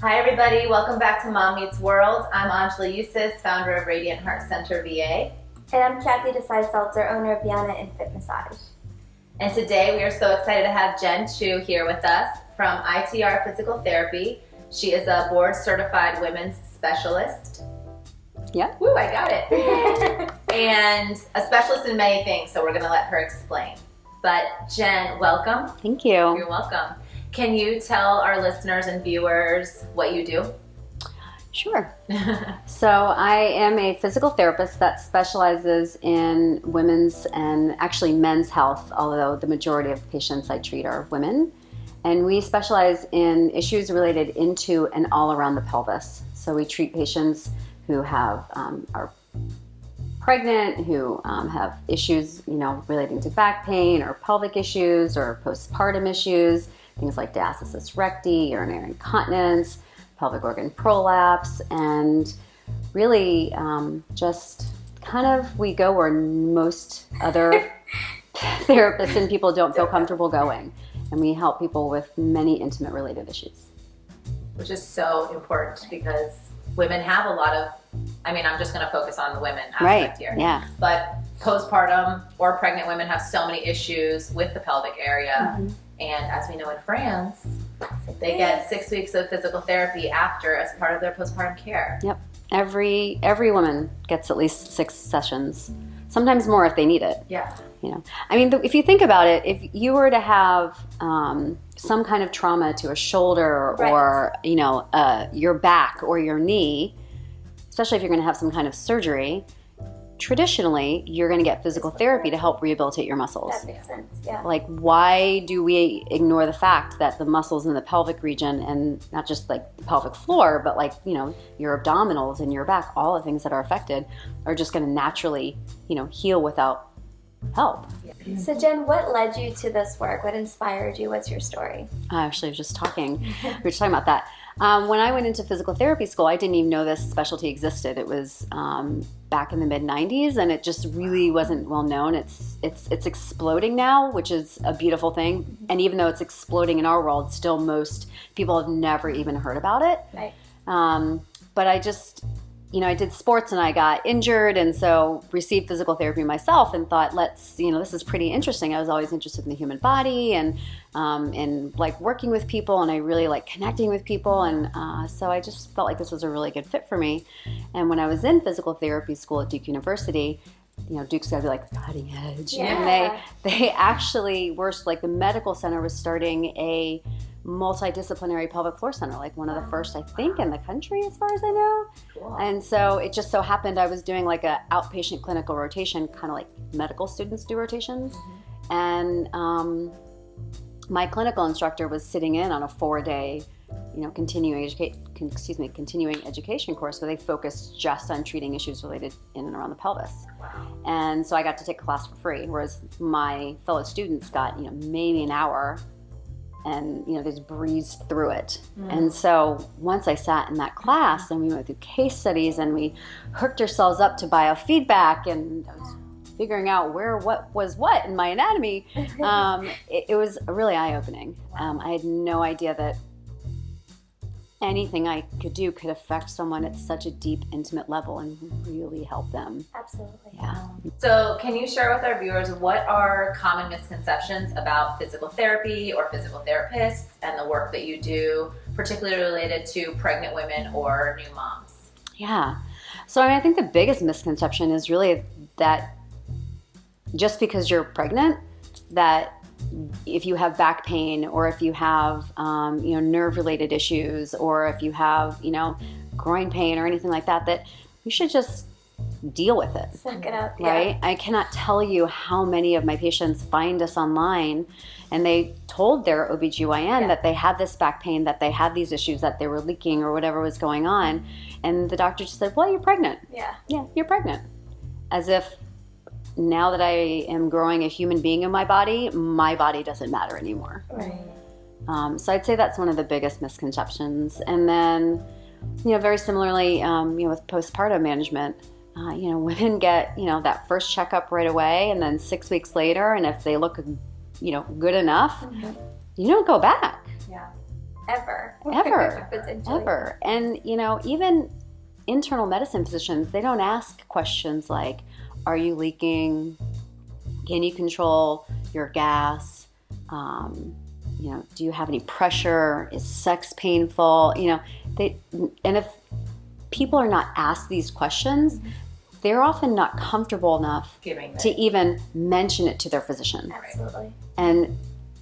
Hi everybody, welcome back to Mom Meets World. I'm Anjali Yusuf, founder of Radiant Heart Center VA. And I'm Kathy Desai-Seltzer, owner of Vyana Infant Massage. And today we are so excited to have Jen Chu here with us from ITR Physical Therapy. She is a board certified women's specialist. Yeah. Woo, I got it. And a specialist in many things, so we're going to let her explain. But Jen, welcome. Thank you. You're welcome. Can you tell our listeners and viewers what you do? Sure. So I am a physical therapist that specializes in women's and actually men's health, although the majority of patients I treat are women. And we specialize in issues related into and all around the pelvis. So we treat patients who have are pregnant, who have issues, relating to back pain or pelvic issues or postpartum issues, things like diastasis recti, urinary incontinence, pelvic organ prolapse, and really just kind of we go where most other therapists and people don't feel comfortable going. And we help people with many intimate related issues. Which is so important because women have a lot of, I'm just going to focus on the women aspect here. Yeah. But postpartum or pregnant women have so many issues with the pelvic area. Mm-hmm. And as we know in France, they get 6 weeks of physical therapy after as part of their postpartum care. Yep. Every woman gets at least 6 sessions, sometimes more if they need it. Yeah. If you think about it, if you were to have some kind of trauma to a shoulder or, your back or your knee, especially if you're going to have some kind of surgery, traditionally, you're going to get physical therapy to help rehabilitate your muscles. That makes sense, yeah. Like, why do we ignore the fact that the muscles in the pelvic region, and not just like the pelvic floor, but like, your abdominals and your back, all the things that are affected are just going to naturally, heal without help. So Jen, what led you to this work? What inspired you? What's your story? I actually was just talking. We were just talking about that. When I went into physical therapy school, I didn't even know this specialty existed. It was back in the mid-90s, and it just really wasn't well known. It's exploding now, which is a beautiful thing. And even though it's exploding in our world, still most people have never even heard about it. Right. But I just, I did sports and I got injured, and so received physical therapy myself and thought, this is pretty interesting. I was always interested in the human body and like working with people, and I really like connecting with people, and so I just felt like this was a really good fit for me. And when I was in physical therapy school at Duke University, Duke's got to be like cutting edge. Yeah. And they actually were, like, the medical center was starting a multidisciplinary pelvic floor center, like one of the first, I think, in the country as far as I know. Cool. And so it just so happened I was doing like a outpatient clinical rotation, kind of like medical students do rotations. Mm-hmm. And my clinical instructor was sitting in on a 4-day continuing education course where they focused just on treating issues related in and around the pelvis. Wow. And so I got to take a class for free, whereas my fellow students got maybe an hour and they just breezed through it. And so once I sat in that class and we went through case studies and we hooked ourselves up to biofeedback, and I was figuring out what was what in my anatomy, it was really eye-opening. I had no idea that anything I could do could affect someone at such a deep, intimate level and really help them. Absolutely. Yeah. So can you share with our viewers what are common misconceptions about physical therapy or physical therapists and the work that you do, particularly related to pregnant women or new moms? Yeah. So I think the biggest misconception is really that just because you're pregnant, that if you have back pain or if you have nerve-related issues or if you have groin pain or anything like that, that you should just deal with it. Suck it up. Right? Yeah. I cannot tell you how many of my patients find us online and they told their OBGYN that they had this back pain, that they had these issues, that they were leaking or whatever was going on, and the doctor just said, well, you're pregnant. Yeah, you're pregnant. As if now that I am growing a human being in my body doesn't matter anymore. Right. So I'd say that's one of the biggest misconceptions. And then, very similarly, with postpartum management, women get, that first checkup right away, and then 6 weeks later, and if they look, good enough, you don't go back. Yeah. Ever. ever, Potentially. ever. And, you know, even internal medicine physicians, they don't ask questions like, are you leaking? Can you control your gas? You know, do you have any pressure? Is sex painful? You know, and if people are not asked these questions, they're often not comfortable enough to even mention it to their physician. Absolutely. And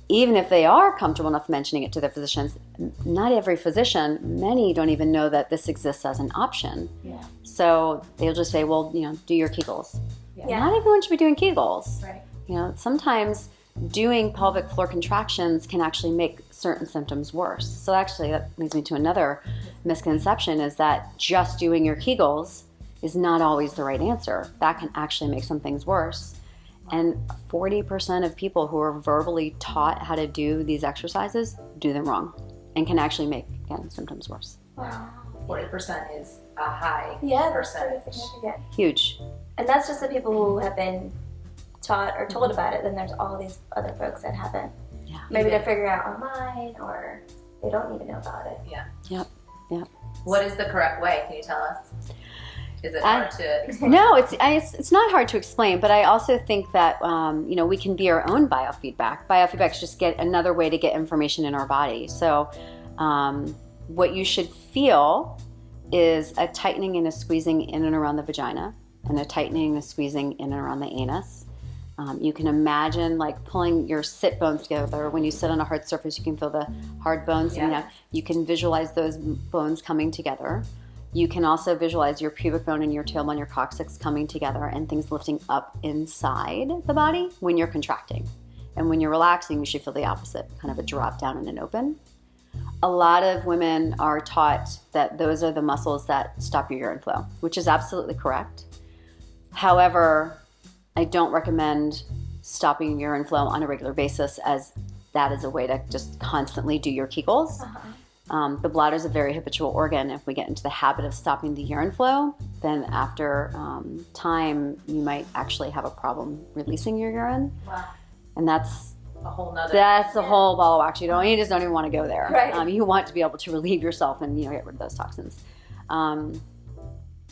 even if they are comfortable enough mentioning it to their physicians, not every physician, many don't even know that this exists as an option. Yeah. So they'll just say, well, you know, do your Kegels. Yeah. Not everyone should be doing Kegels. Right. You know, sometimes doing pelvic floor contractions can actually make certain symptoms worse. So actually that leads me to another misconception, is that just doing your Kegels is not always the right answer. That can actually make some things worse. And 40% of people who are verbally taught how to do these exercises do them wrong and can actually make, again, symptoms worse. Wow. 40% is a high Yeah, that's percentage. pretty significant. Huge. And that's just the people who have been taught or told about it. Then there's all these other folks that haven't. Yeah. Maybe they're figuring out online, or they don't even know about it. Yeah. Yep. What is the correct way? Can you tell us? Is it hard to explain? No, it's not hard to explain, but I also think that you know, we can be our own biofeedback. Biofeedback is just another way to get information in our body. So what you should feel is a tightening and a squeezing in and around the vagina, and a tightening and a squeezing in and around the anus. You can imagine like pulling your sit bones together. When you sit on a hard surface, you can feel the hard bones. Yeah. You know, you can visualize those bones coming together. You can also visualize your pubic bone and your tailbone, your coccyx coming together, and things lifting up inside the body when you're contracting. And when you're relaxing, you should feel the opposite, kind of a drop down and an open. A lot of women are taught that those are the muscles that stop your urine flow, which is absolutely correct. However, I don't recommend stopping urine flow on a regular basis, as that is a way to just constantly do your Kegels. The bladder is a very habitual organ. If we get into the habit of stopping the urine flow, then after time, you might actually have a problem releasing your urine. Wow. And that's A whole nother. a whole ball of wax. You just don't even want to go there. Right. You want to be able to relieve yourself and get rid of those toxins.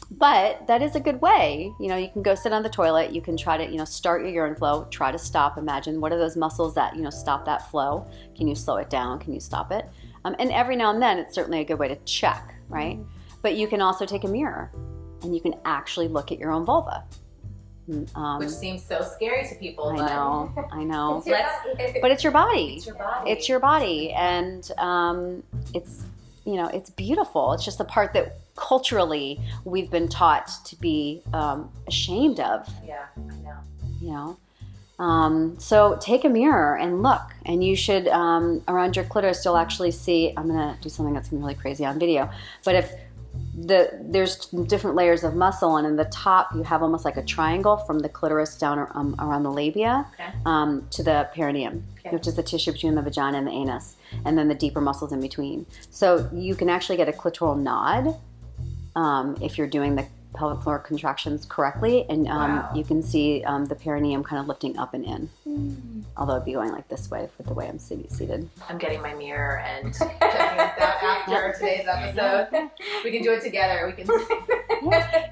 But that is a good way. You can go sit on the toilet. You can try to start your urine flow. Try to stop. Imagine what are those muscles that stop that flow. Can you slow it down? Can you stop it? And every now and then, it's certainly a good way to check, right? But you can also take a mirror, and you can actually look at your own vulva. Which seems so scary to people. I know. But But it's your body. It's your body. It's your body, and it's it's beautiful. It's just the part that culturally we've been taught to be ashamed of. Yeah, I know. So take a mirror and look, and you should around your clitoris you'll actually see. I'm gonna do something that's gonna be really crazy on video, but if there's different layers of muscle, and in the top you have almost like a triangle from the clitoris down around the labia, Okay. to the perineum, Okay. which is the tissue between the vagina and the anus, and then the deeper muscles in between. So you can actually get a clitoral nod if you're doing the pelvic floor contractions correctly, and Wow. you can see the perineum kind of lifting up and in. Although it'd be going like this way with the way I'm seated. I'm getting my mirror and checking this out after today's episode. We can do it together. We can.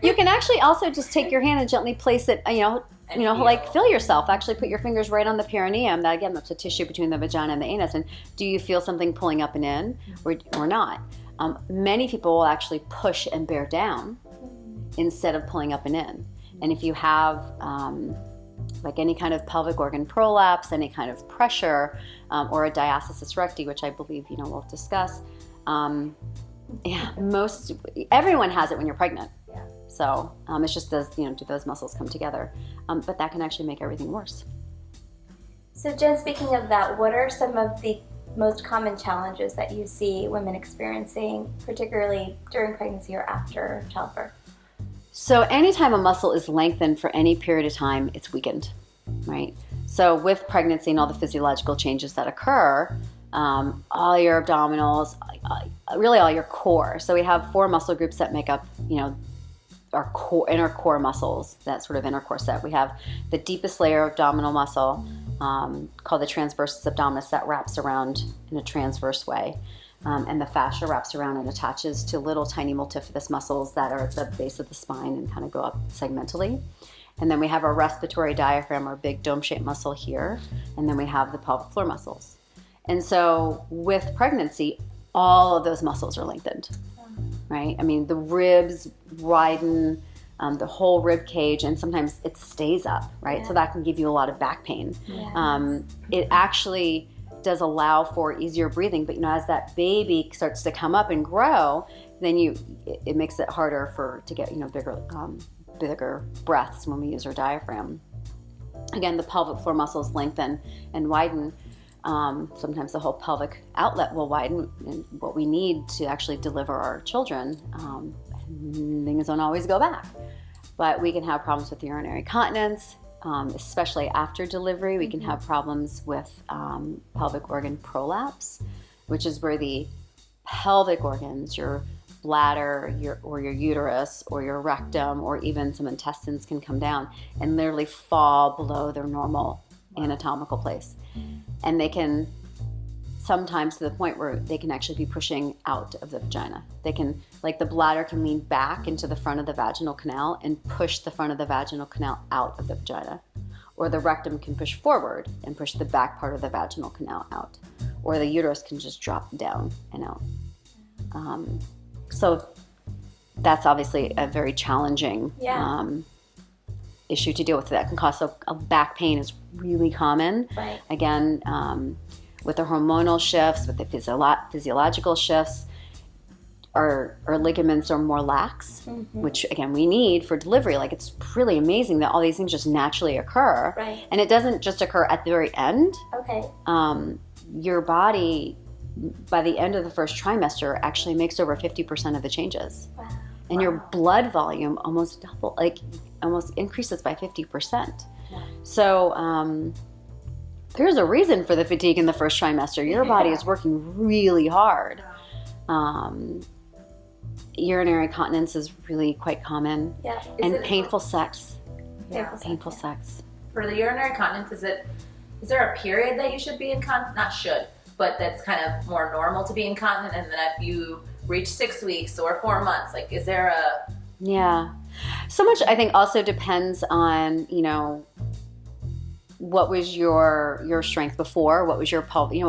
You can actually also just take your hand and gently place it, like feel yourself. Actually put your fingers right on the perineum. That again, that's the tissue between the vagina and the anus. And do you feel something pulling up and in, or not? Many people will actually push and bear down instead of pulling up and in. And if you have like any kind of pelvic organ prolapse, any kind of pressure, or a diastasis recti, which I believe we'll discuss. Everyone has it when you're pregnant. Yeah. So it's just do those muscles come together? But that can actually make everything worse. So Jen, speaking of that, what are some of the most common challenges that you see women experiencing, particularly during pregnancy or after childbirth? So anytime a muscle is lengthened for any period of time, it's weakened, right? So with pregnancy and all the physiological changes that occur, all your abdominals, really all your core. So we have 4 muscle groups that make up, our core, inner core muscles, that sort of inner core set. We have the deepest layer of abdominal muscle, called the transversus abdominis, that wraps around in a transverse way. and the fascia wraps around and attaches to little tiny multifidus muscles that are at the base of the spine and kind of go up segmentally. And then we have our respiratory diaphragm, our big dome-shaped muscle here, and then we have the pelvic floor muscles. And so with pregnancy, all of those muscles are lengthened, right? I mean, the ribs widen, the whole rib cage, and sometimes it stays up, right? Yeah. So that can give you a lot of back pain. Yeah. It actually does allow for easier breathing, but as that baby starts to come up and grow, then it makes it harder to get bigger breaths when we use our diaphragm. Again, the pelvic floor muscles lengthen and widen. Sometimes the whole pelvic outlet will widen, and what we need to actually deliver our children. Things don't always go back, but we can have problems with urinary continence. Especially after delivery, we can have problems with pelvic organ prolapse, which is where the pelvic organs, your bladder, your uterus, or your rectum, or even some intestines can come down and literally fall below their normal anatomical place. And they can sometimes to the point where they can actually be pushing out of the vagina. They can, like the bladder can lean back into the front of the vaginal canal and push the front of the vaginal canal out of the vagina. Or the rectum can push forward and push the back part of the vaginal canal out. Or the uterus can just drop down and out. So that's obviously a very challenging issue to deal with. That can cause a back pain is really common. Right. Again, with the hormonal shifts, with the physiological shifts, our ligaments are more lax, which again we need for delivery. Like, it's really amazing that all these things just naturally occur. Right. And it doesn't just occur at the very end. Okay. Your body, by the end of the first trimester, actually makes over 50% of the changes. Wow. And your blood volume almost increases by 50%. Wow. So there's a reason for the fatigue in the first trimester. Your body is working really hard. Urinary continence is really quite common. Yeah. And painful sex. Painful sex. For the urinary continence, is there a period that you should be incontinent? Not should, but that's kind of more normal to be incontinent. And then if you reach 6 weeks or 4 months, like, is there a... Yeah. So much, I think, also depends on, what was your strength before? What was your pelvic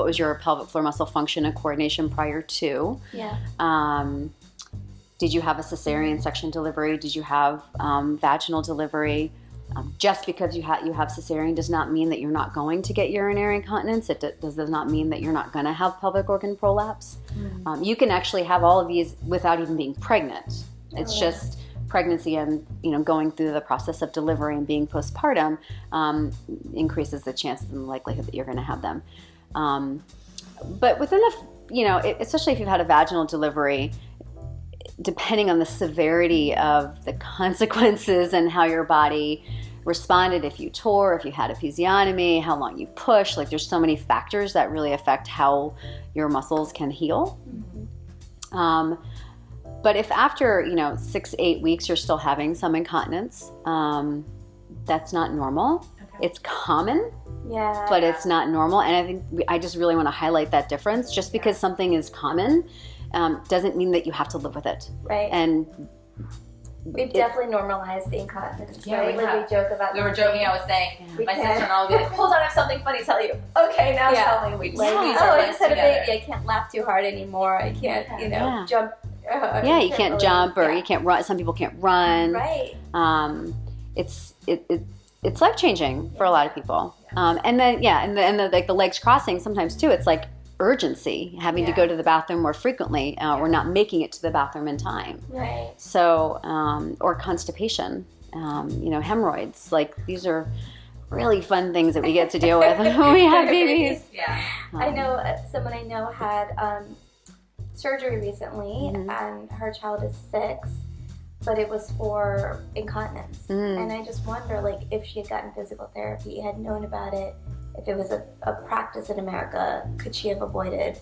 floor muscle function and coordination prior to? Yeah. Did you have a cesarean section delivery? Did you have vaginal delivery? Just because you have cesarean does not mean that you're not going to get urinary incontinence. It does not mean that you're not going to have pelvic organ prolapse. You can actually have all of these without even being pregnant. It's just pregnancy and going through the process of delivery and being postpartum increases the chances and the likelihood that you're going to have them. But within especially if you've had a vaginal delivery, depending on the severity of the consequences and how your body responded, if you tore, if you had episiotomy, how long you push, like there's so many factors that really affect how your muscles can heal. But if after 6-8 weeks you're still having some incontinence, that's not normal. Okay. It's common, but it's not normal. And I think I just really want to highlight that difference. Just because something is common doesn't mean that you have to live with it. Right. And we've definitely normalized the incontinence. Yeah, right? we have. We joke about. We were joking. I was saying, We my can. sister-in-law will be like, "Hold on, I have something funny to tell you." Okay, now tell me. We squeeze our I legs just had a together. baby. I can't laugh too hard anymore. I can't, jump. You can't jump, or you can't run. Some people can't run. Right. It's life changing for a lot of people. And then the legs crossing sometimes too. It's like urgency, having to go to the bathroom more frequently. We're not making it to the bathroom in time. Right. So or constipation, hemorrhoids. Like, these are really fun things that we get to deal with when we have babies. Yeah. I know someone I know had surgery recently, and her child is 6, but it was for incontinence. And I just wonder, like, if she had gotten physical therapy, had known about it, if it was a practice in America, could she have avoided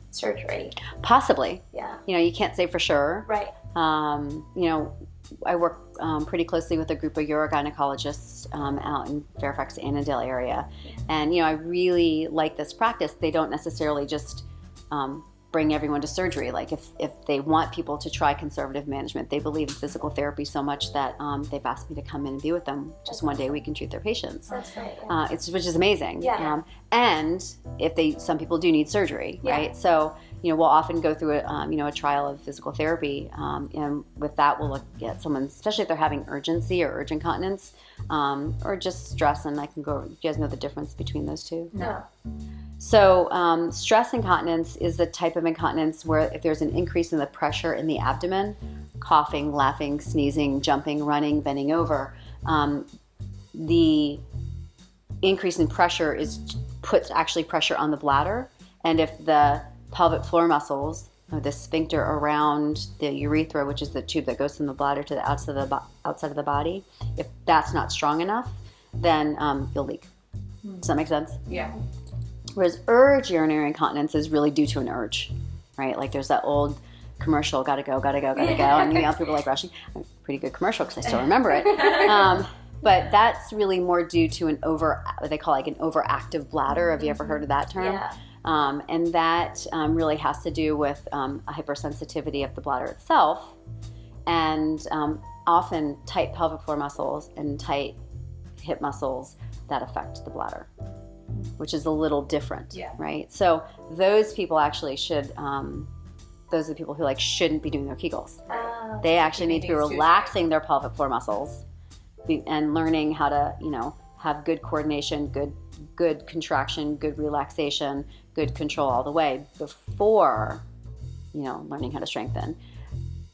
surgery? Possibly. Yeah. You can't say for sure. Right. I work pretty closely with a group of urogynecologists out in Fairfax, Annandale area. And, I really like this practice. They don't necessarily just bring everyone to surgery. Like if they want people to try conservative management, they believe in physical therapy so much that they've asked me to come in and be with them just one day a week and treat their patients. That's right. Yeah. Which is amazing. Yeah. And if some people do need surgery, right? So we'll often go through a trial of physical therapy, and with that we'll look at someone, especially if they're having urgency or urgent continence, or just stress. And I can go. You guys know the difference between those two? No. So stress incontinence is the type of incontinence where if there's an increase in the pressure in the abdomen, coughing, laughing, sneezing, jumping, running, bending over, the increase in pressure puts actually pressure on the bladder. And if the pelvic floor muscles, or the sphincter around the urethra, which is the tube that goes from the bladder to the outside of the body, if that's not strong enough, then you'll leak. Does that make sense? Yeah. Whereas urge urinary incontinence is really due to an urge, right? Like there's that old commercial, gotta go, and people like rushing. Pretty good commercial because I still remember it. But that's really more due to what they call like an overactive bladder. Have you ever heard of that term? Yeah. And that really has to do with a hypersensitivity of the bladder itself, and often tight pelvic floor muscles and tight hip muscles that affect the bladder, which is a little different, right? So those people actually those are the people who shouldn't be doing their Kegels. They actually need to be relaxing their pelvic floor muscles and learning how to, have good coordination, good contraction, good relaxation, good control all the way before, learning how to strengthen.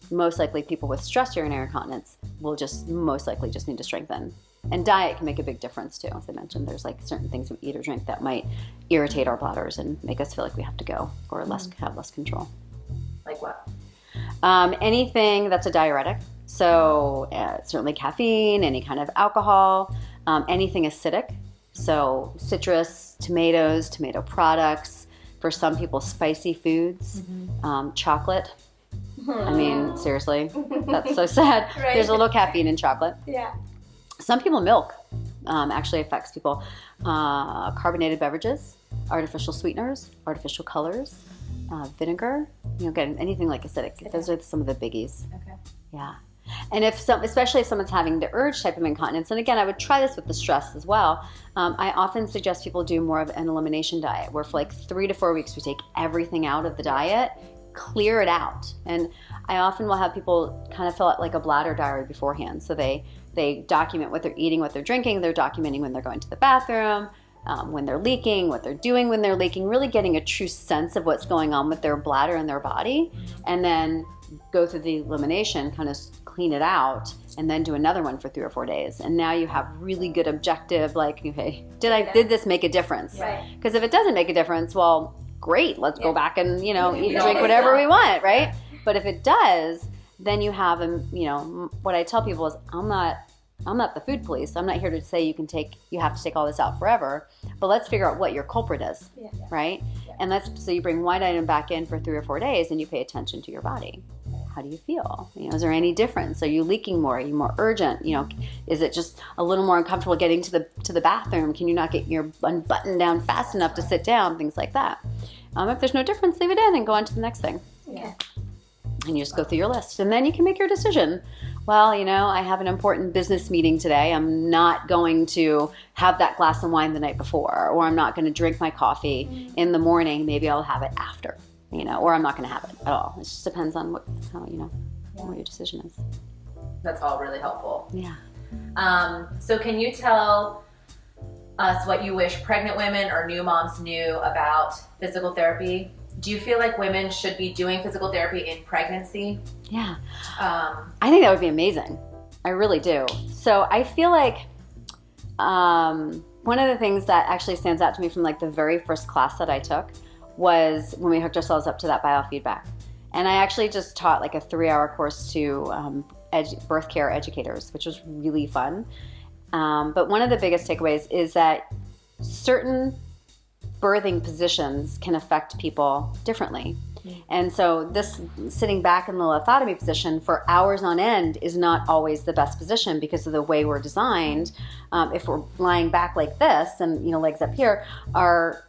Most likely people with stress urinary incontinence will most likely just need to strengthen. And diet can make a big difference too. As I mentioned, there's certain things we eat or drink that might irritate our bladders and make us feel like we have to go or have less control. Like what? Anything that's a diuretic. So certainly caffeine, any kind of alcohol, anything acidic. So citrus, tomatoes, tomato products. For some people, spicy foods, chocolate. I mean, seriously, that's so sad. Right. There's a little caffeine in chocolate. Yeah. Some people, milk actually affects people. Carbonated beverages, artificial sweeteners, artificial colors, vinegar. Again, anything like acidic. Okay. Those are some of the biggies. Okay. Yeah. And especially if someone's having the urge type of incontinence, and again, I would try this with the stress as well. I often suggest people do more of an elimination diet, where for 3 to 4 weeks we take everything out of the diet, clear it out. And I often will have people kind of fill out like a bladder diary beforehand. So they document what they're eating, what they're drinking. They're documenting when they're going to the bathroom, when they're leaking, what they're doing when they're leaking, really getting a true sense of what's going on with their bladder and their body, and then go through the elimination, kind of clean it out, and then do another one for 3 or 4 days. And now you have really good objective, okay, did this make a difference? Right. Because if it doesn't make a difference, well, great, let's go back and, eat and drink whatever we want, right? But if it does, then you have, what I tell people is, I'm not the food police. I'm not here to say you have to take all this out forever, but let's figure out what your culprit is, right? Yeah. And so you bring one item back in for 3 or 4 days and you pay attention to your body. How do you feel? Is there any difference? Are you leaking more? Are you more urgent? Is it just a little more uncomfortable getting to the bathroom? Can you not get your button down fast enough to sit down? Things like that. If there's no difference, leave it in and go on to the next thing. Yeah. And you just go through your list, and then you can make your decision. Well, I have an important business meeting today. I'm not going to have that glass of wine the night before, or I'm not going to drink my coffee in the morning. Maybe I'll have it after, or I'm not going to have it at all. It just depends on what your decision is. That's all really helpful. Yeah. So can you tell us what you wish pregnant women or new moms knew about physical therapy? Do you feel like women should be doing physical therapy in pregnancy? Yeah. I think that would be amazing. I really do. So I feel like one of the things that actually stands out to me from the very first class that I took was when we hooked ourselves up to that biofeedback. And I actually just taught a 3-hour course to birth care educators, which was really fun. But one of the biggest takeaways is that certain birthing positions can affect people differently. And so this sitting back in the lithotomy position for hours on end is not always the best position because of the way we're designed. If we're lying back like this and, you know, legs up here, our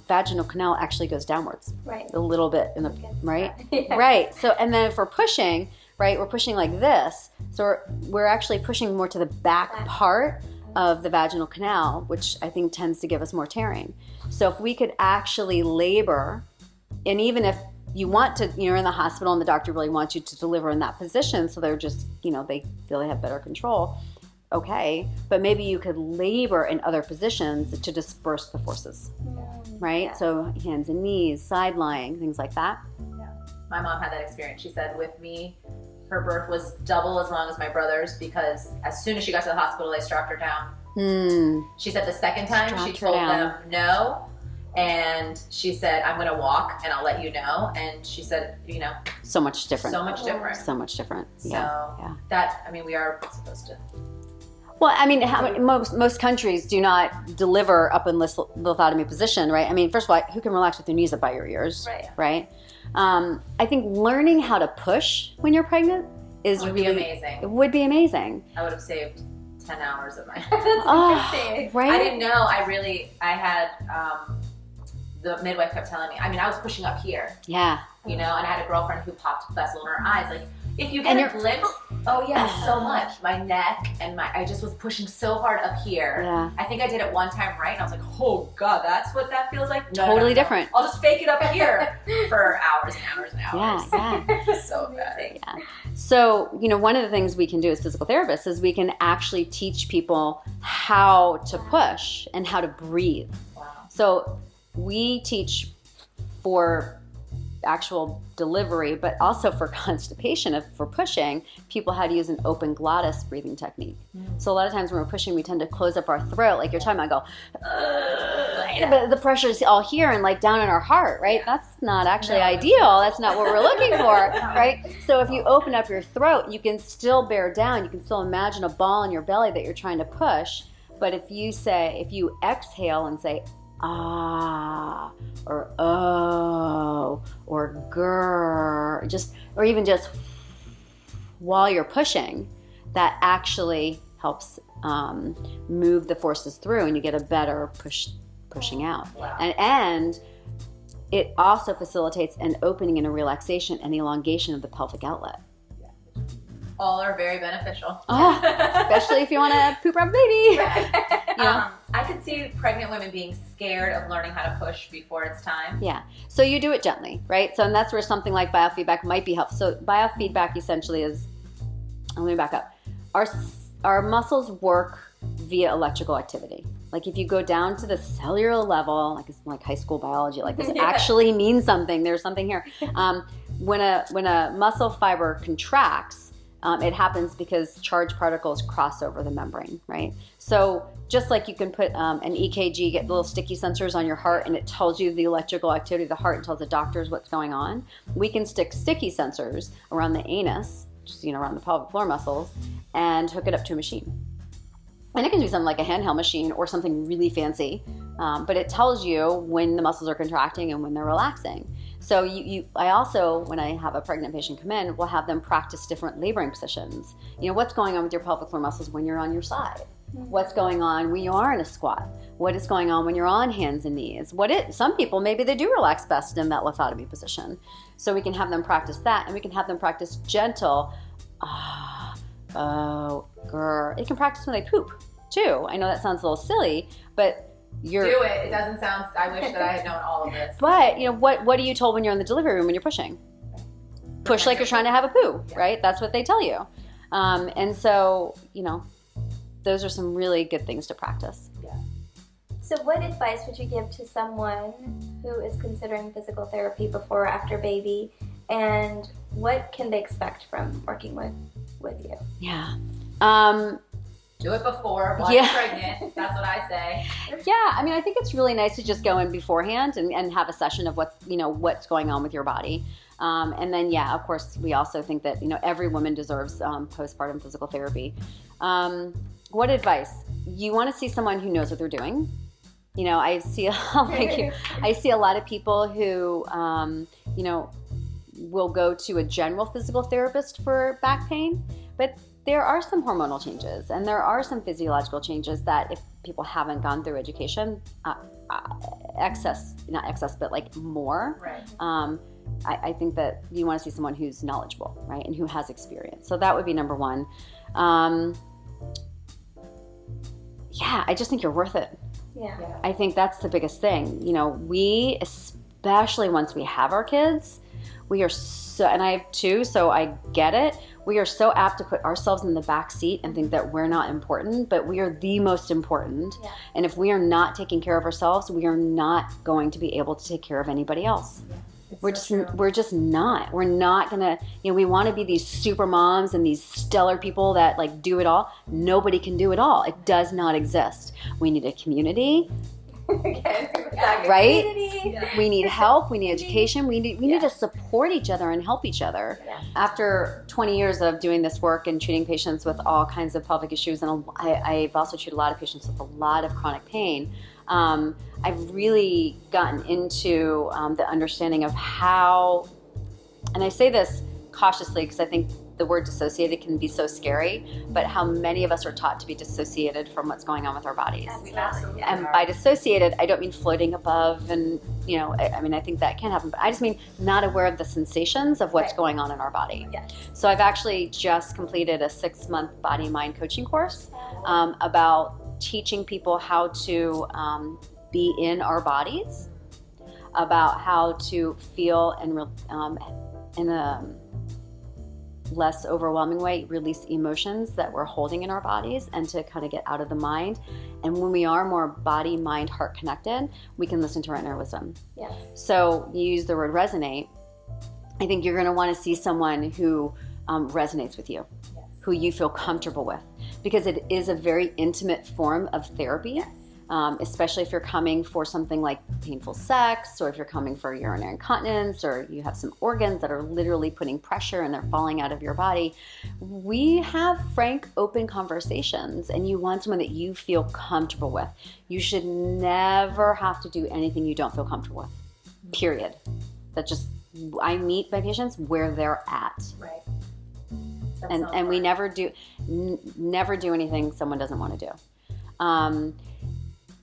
vaginal canal actually goes downwards. Right. A little bit in the, right? Yeah. Right. So, and then if we're pushing, right, we're pushing like this. So we're actually pushing more to the back part of the vaginal canal, which I think tends to give us more tearing. So if we could actually labor, and even if you want to, you're in the hospital and the doctor really wants you to deliver in that position, so they're just, you know, they feel they have better control, okay, but maybe you could labor in other positions to disperse the forces, right? Yeah. So hands and knees, side lying, things like that. Yeah. My mom had that experience. She said with me, her birth was double as long as my brother's because as soon as she got to the hospital, they strapped her down. She said the second time she Strapped her told down. them no, and she said, I'm going to walk and I'll let you know. And she said, you know, So much different. so much different. So much different. So Yeah. that, I mean, we are supposed to. Well, I mean, most countries do not deliver up in lithotomy position, right? I mean, first of all, who can relax with their knees up by your ears, right? I think learning how to push when you're pregnant Would be amazing. It would be amazing. I would have saved 10 hours of my That's Oh, interesting. right? I didn't know. I had, the midwife kept telling me, I mean, I was pushing up here, Yeah. you know, and I had a girlfriend who popped a vessel in her eyes. Like, if you And get a glimpse, oh yeah, so much. My neck and I just was pushing so hard up here. Yeah. I think I did it one time right, and I was like, oh God, that's what that feels like? No, Totally no. different. I'll just fake it up here for hours and hours and hours. Yeah. So bad. So, you know, one of the things we can do as physical therapists is we can actually teach people how to push and how to breathe. Wow. So we teach for actual delivery, but also for constipation, for pushing, people how to use an open glottis breathing technique. So a lot of times when we're pushing, we tend to close up our throat, like you're talking about, but the pressure is all here and like down in our heart, right? That's not actually ideal. That's not what we're looking for, right? So if you open up your throat, you can still bear down. You can still imagine a ball in your belly that you're trying to push. But if you exhale and say, ah, or oh, or grr, or even just while you're pushing, that actually helps move the forces through, and you get a better pushing out. Wow. And it also facilitates an opening and a relaxation and elongation of the pelvic outlet. All are very beneficial. Oh, especially if you want to poop out a baby. You know? I could see pregnant women being scared of learning how to push before it's time. Yeah. So you do it gently, right? So, and that's where something like biofeedback might be helpful. So biofeedback essentially is, let me back up. Our muscles work via electrical activity. Like if you go down to the cellular level, like it's like high school biology, like this actually means something. There's something here. When a muscle fiber contracts, it happens because charged particles cross over the membrane, right? So just like you can put an EKG, get little sticky sensors on your heart, and it tells you the electrical activity of the heart and tells the doctors what's going on. We can stick sticky sensors around the anus, just around the pelvic floor muscles, and hook it up to a machine. And it can be something like a handheld machine or something really fancy, but it tells you when the muscles are contracting and when they're relaxing. So I also, when I have a pregnant patient come in, will have them practice different laboring positions. What's going on with your pelvic floor muscles when you're on your side? What's going on when you are in a squat? What is going on when you're on hands and knees? Some people, maybe they do relax best in that lithotomy position. So we can have them practice that, and we can have them practice gentle, oh, grr. They can practice when they poop, too. I know that sounds a little silly, but Do it. It doesn't sound, I wish that I had known all of this. But, what are you told when you're in the delivery room when you're pushing? Push like you're trying to have a poo, right? That's what they tell you. And so, those are some really good things to practice. Yeah. So what advice would you give to someone who is considering physical therapy before or after baby, and what can they expect from working with you? Yeah. Do it before, while you're pregnant. That's what I say. Yeah, I think it's really nice to just go in beforehand and have a session of what's going on with your body. And then, of course, we also think that, every woman deserves postpartum physical therapy. What advice? You want to see someone who knows what they're doing. I see a lot of people who, will go to a general physical therapist for back pain, but there are some hormonal changes and there are some physiological changes that if people haven't gone through education, not excess, but like more. Right. I think that you want to see someone who's knowledgeable, right, and who has experience. So that would be number one. Yeah, I just think you're worth it. Yeah. I think that's the biggest thing. You know, we, especially once we have our kids, we are so, and I have two, so I get it. We are so apt to put ourselves in the back seat and think that we're not important, but we are the most important. Yeah. And if we are not taking care of ourselves, we are not going to be able to take care of anybody else. Yeah. We're just not. We're not gonna, we want to be these super moms and these stellar people that like do it all. Nobody can do it all. It does not exist. We need a community, right? Yeah. We need help. We need education. We need to support each other and help each other. Yeah. After 20 years of doing this work and treating patients with all kinds of pelvic issues, and I've also treated a lot of patients with a lot of chronic pain, I've really gotten into the understanding of how, and I say this cautiously because I think the word dissociated can be so scary, but how many of us are taught to be dissociated from what's going on with our bodies. Absolutely. And by dissociated, I don't mean floating above and, I think that can happen, but I just mean not aware of the sensations of what's going on in our body. Yes. So I've actually just completed a 6-month body-mind coaching course about teaching people how to be in our bodies, about how to feel and in a less overwhelming way release emotions that we're holding in our bodies and to kind of get out of the mind. And when we are more body, mind, heart connected, we can listen to our inner wisdom. Yes. So you use the word resonate. I think you're going to want to see someone who resonates with you, Yes. who you feel comfortable with, because it is a very intimate form of therapy. Yes. Especially if you're coming for something like painful sex, or if you're coming for urinary incontinence, or you have some organs that are literally putting pressure and they're falling out of your body. We have frank, open conversations, and you want someone that you feel comfortable with. You should never have to do anything you don't feel comfortable with, period. I meet my patients where they're at. Right. And we never do anything someone doesn't want to do.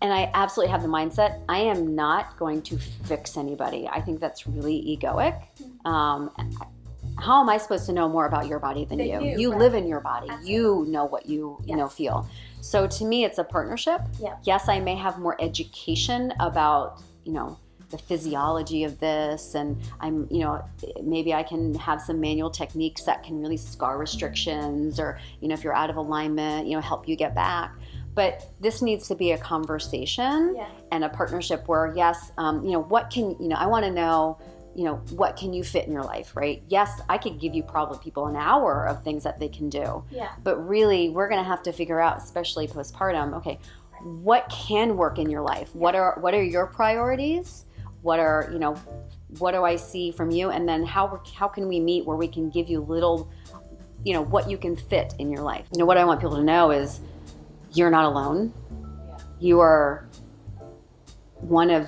And I absolutely have the mindset, I am not going to fix anybody. I think that's really egoic. How am I supposed to know more about your body than you? You right. live in your body. Absolutely. You know what you feel. So to me, it's a partnership. Yeah. Yes, I may have more education about, the physiology of this, and I'm, maybe I can have some manual techniques that can really scar restrictions, or, if you're out of alignment, help you get back. But this needs to be a conversation and a partnership where, yes, what can, I want to know, what can you fit in your life, right? Yes, I could give you probably people an hour of things that they can do. Yeah. But really, we're going to have to figure out, especially postpartum, okay, what can work in your life? What are your priorities? What do I see from you? And then how can we meet where we can give you little, what you can fit in your life? What I want people to know is, you're not alone. Yeah. You are one of,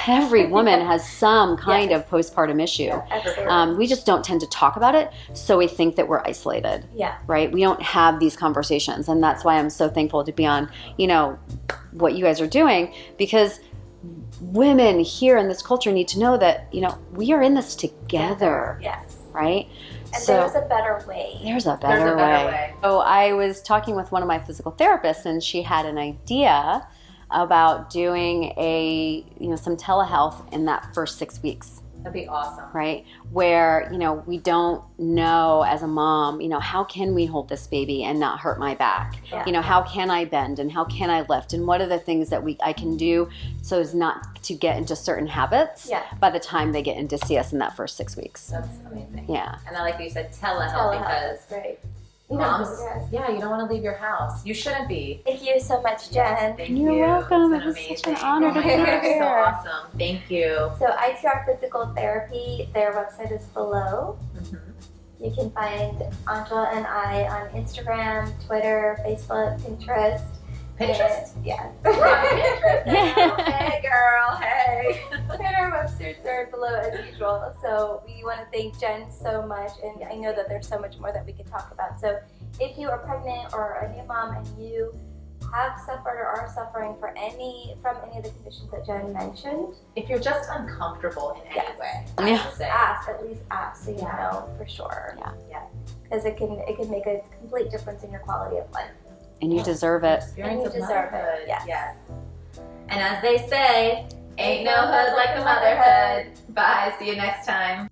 every woman has some kind of postpartum issue. Yeah, we just don't tend to talk about it, so we think that we're isolated. Yeah. Right? We don't have these conversations, and that's why I'm so thankful to be on, what you guys are doing, because women here in this culture need to know that, we are in this together. Yes. Right? And there's a better way. There's a better way. So I was talking with one of my physical therapists, and she had an idea about doing some telehealth in that first 6 weeks. That'd be awesome. Right? Where, we don't know as a mom, how can we hold this baby and not hurt my back? Yeah. How can I bend and how can I lift? And what are the things that I can do so as not to get into certain habits by the time they get in to see us in that first 6 weeks? That's amazing. Yeah. And I like that you said telehealth because right. moms, you don't want to leave your house. You shouldn't be. Thank you so much, Jen. Thank You're you. welcome. It's been It was amazing. such an honor to be You're here. so awesome. Thank you. So ITR Physical Therapy, their website is below. Mm-hmm. You can find Angela and I on Instagram, Twitter, Facebook, Pinterest. Pinterest? Yes. Pinterest. Hey, girl. Hey. And our website Third below as usual. So we want to thank Jen so much, and I know that there's so much more that we could talk about. So if you are pregnant or a new mom and you have suffered or are suffering from any of the conditions that Jen mentioned, if you're just uncomfortable in any way, I Yeah. would say. at least ask so you Yeah. know for sure. Yeah. Yeah. Because it can make a complete difference in your quality of life. And you deserve it. Experience And of you deserve it, motherhood. yes. And as they say, ain't no hood like a motherhood. Bye. See you next time.